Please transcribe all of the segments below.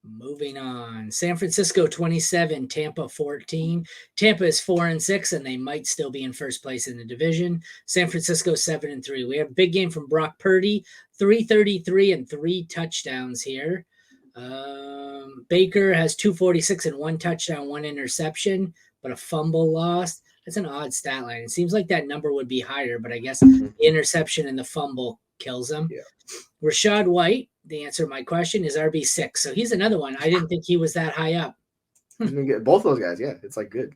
Moving on. San Francisco 27, Tampa 14. Tampa is 4-6, and they might still be in first place in the division. San Francisco 7-3. We have a big game from Brock Purdy, 333 and 3 touchdowns here. Baker has 246 and 1 touchdown, 1 interception, but a fumble lost. That's an odd stat line. It seems like that number would be higher, but I guess the interception and the fumble kills him. Yeah. Rashad White, the answer to my question, is RB6. So he's another one. I didn't think he was that high up. He's gonna get both those guys. Yeah, it's like good.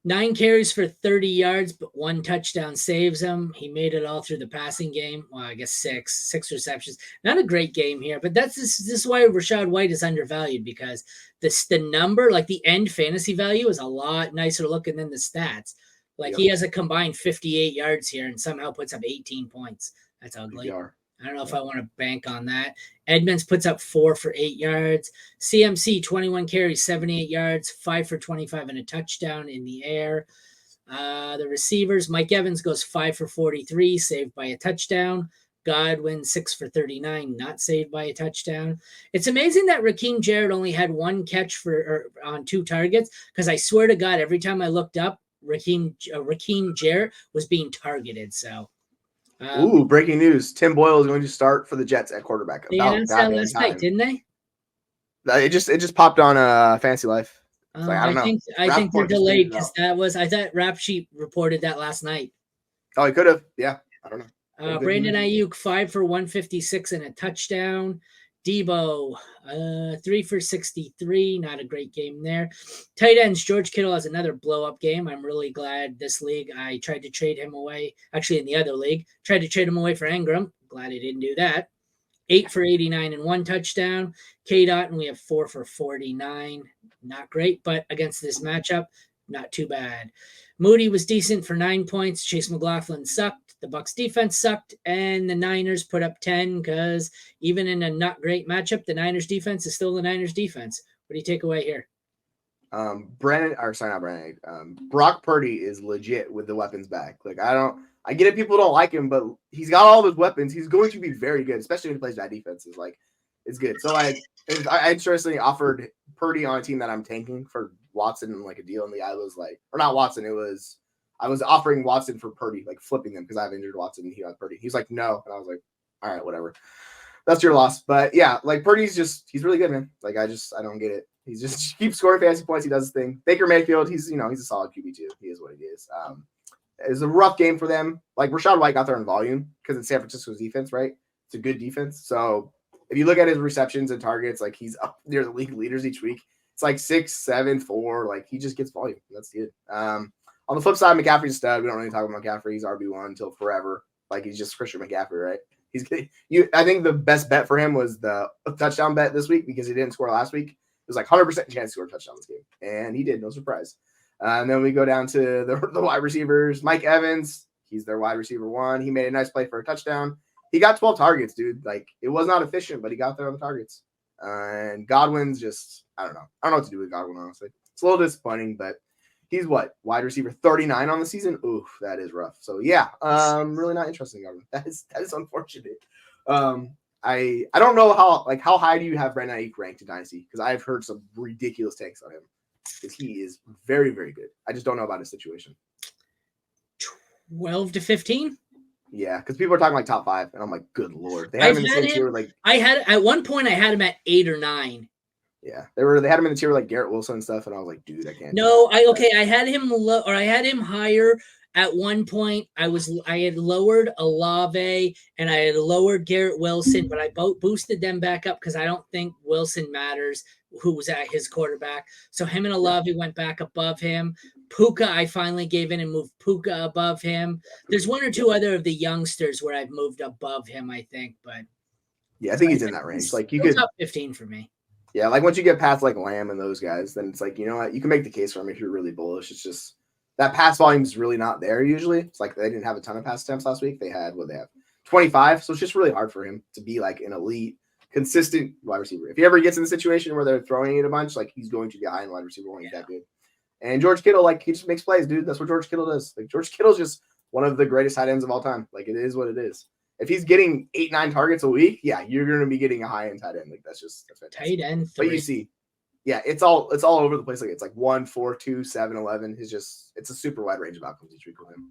9 carries for 30 yards, but 1 touchdown saves him. He made it all through the passing game. Well, I guess 6 receptions. Not a great game here, but this is why Rashad White is undervalued, because the number, like the end fantasy value, is a lot nicer looking than the stats. Like he has a combined 58 yards here and somehow puts up 18 points. That's ugly. I don't know if I want to bank on that. Edmonds puts up 4 for 8 yards. CMC, 21 carries, 78 yards, 5 for 25 and a touchdown in the air. The receivers, Mike Evans goes 5 for 43, saved by a touchdown. Godwin, 6 for 39, not saved by a touchdown. It's amazing that Raheem Jarrett only had 1 catch on 2 targets, because I swear to God, every time I looked up, Raheem Jarrett was being targeted. So. Breaking news. Tim Boyle is going to start for the Jets at quarterback. They announced that last night, didn't they? It just popped on Fantasy Life. Like, I don't know. I think they're delayed, because I thought Rap Sheet reported that last night. Oh, he could have. Yeah. I don't know. Brandon Ayuk, 5 for 156 and a touchdown. Debo, 3 for 63. Not a great game there. Tight ends, George Kittle has another blow-up game. I'm really glad this league, I tried to trade him away. Actually, in the other league, tried to trade him away for Ingram. Glad I didn't do that. 8 for 89 and 1 touchdown. K-Dot, and we have 4 for 49. Not great, but against this matchup, not too bad. Moody was decent for 9 points. Chase McLaughlin sucked. The Bucs defense sucked, and the Niners put up 10, because even in a not great matchup, the Niners defense is still the Niners defense. What do you take away here? Brock Purdy is legit with the weapons back. Like, I get it, people don't like him, but he's got all those weapons. He's going to be very good, especially when he plays bad defenses. Like, it's good. So I interestingly offered Purdy on a team that I'm tanking for Watson and like a deal, and the guy was like, or not Watson, I was offering Watson for Purdy, like flipping them, because I have injured Watson and he got Purdy. He's like, no. And I was like, all right, whatever. That's your loss. But yeah, like Purdy's he's really good, man. Like, I don't get it. He keeps scoring fantasy points. He does his thing. Baker Mayfield, he's a solid QB too. He is what he is. It was a rough game for them. Like, Rashad White got there in volume because it's San Francisco's defense, right? It's a good defense. So if you look at his receptions and targets, like he's up near the league leaders each week. It's like 6, 7, 4. Like, he just gets volume. That's good. On the flip side, McCaffrey's a stud. We don't really talk about McCaffrey. He's RB1 until forever. Like, he's just Christian McCaffrey, right? I think the best bet for him was the touchdown bet this week, because he didn't score last week. It was like 100% chance to score a touchdown this game, and he did. No surprise. And then we go down to the wide receivers. Mike Evans, he's their wide receiver 1. He made a nice play for a touchdown. He got 12 targets, dude. Like, it was not efficient, but he got there on the targets. And Godwin's just, I don't know. I don't know what to do with Godwin, honestly. It's a little disappointing, but he's wide receiver 39 on the season. Oof, that is rough. So yeah, really not interested in Godwin. That is unfortunate. I don't know how high do you have Brandon Ayuk ranked in Dynasty? Because I've heard some ridiculous takes on him, because he is very, very good. I just don't know about his situation. 12 to 15. Yeah, because people are talking like top 5, and I'm like, good lord. They had him in the same tier. Like, at one point I had him at 8 or 9. Yeah, they had him in the tier like Garrett Wilson and stuff, and I was like, dude, I can't. No, I had him low, or I had him higher at one point. I had lowered Olave and I had lowered Garrett Wilson, but I boosted them back up because I don't think Wilson matters, who was at his quarterback. So him and Olave went back above him. Puka, I finally gave in and moved Puka above him. There's 1 or 2 other of the youngsters where I've moved above him, I think, but yeah, I think he's in that range. Like, you could top 15 for me. Yeah, like once you get past like Lamb and those guys, then it's like, you know what, you can make the case for him if you're really bullish. It's just that pass volume is really not there usually. It's like they didn't have a ton of pass attempts last week. They have 25, so it's just really hard for him to be like an elite, consistent wide receiver. If he ever gets in the situation where they're throwing it a bunch, like he's going to be high in wide receiver when he's that good. And George Kittle, like, he just makes plays, dude. That's what George Kittle does. Like, George Kittle's just one of the greatest tight ends of all time. Like, it is what it is. if he's getting 8-9 targets a week, yeah, you're going to be getting a high end tight end. Like that's fantastic. Tight end 3. But you see, yeah, it's all over the place. Like it's like 1, 4, 2, 7, 11. It's a super wide range of outcomes each week with him.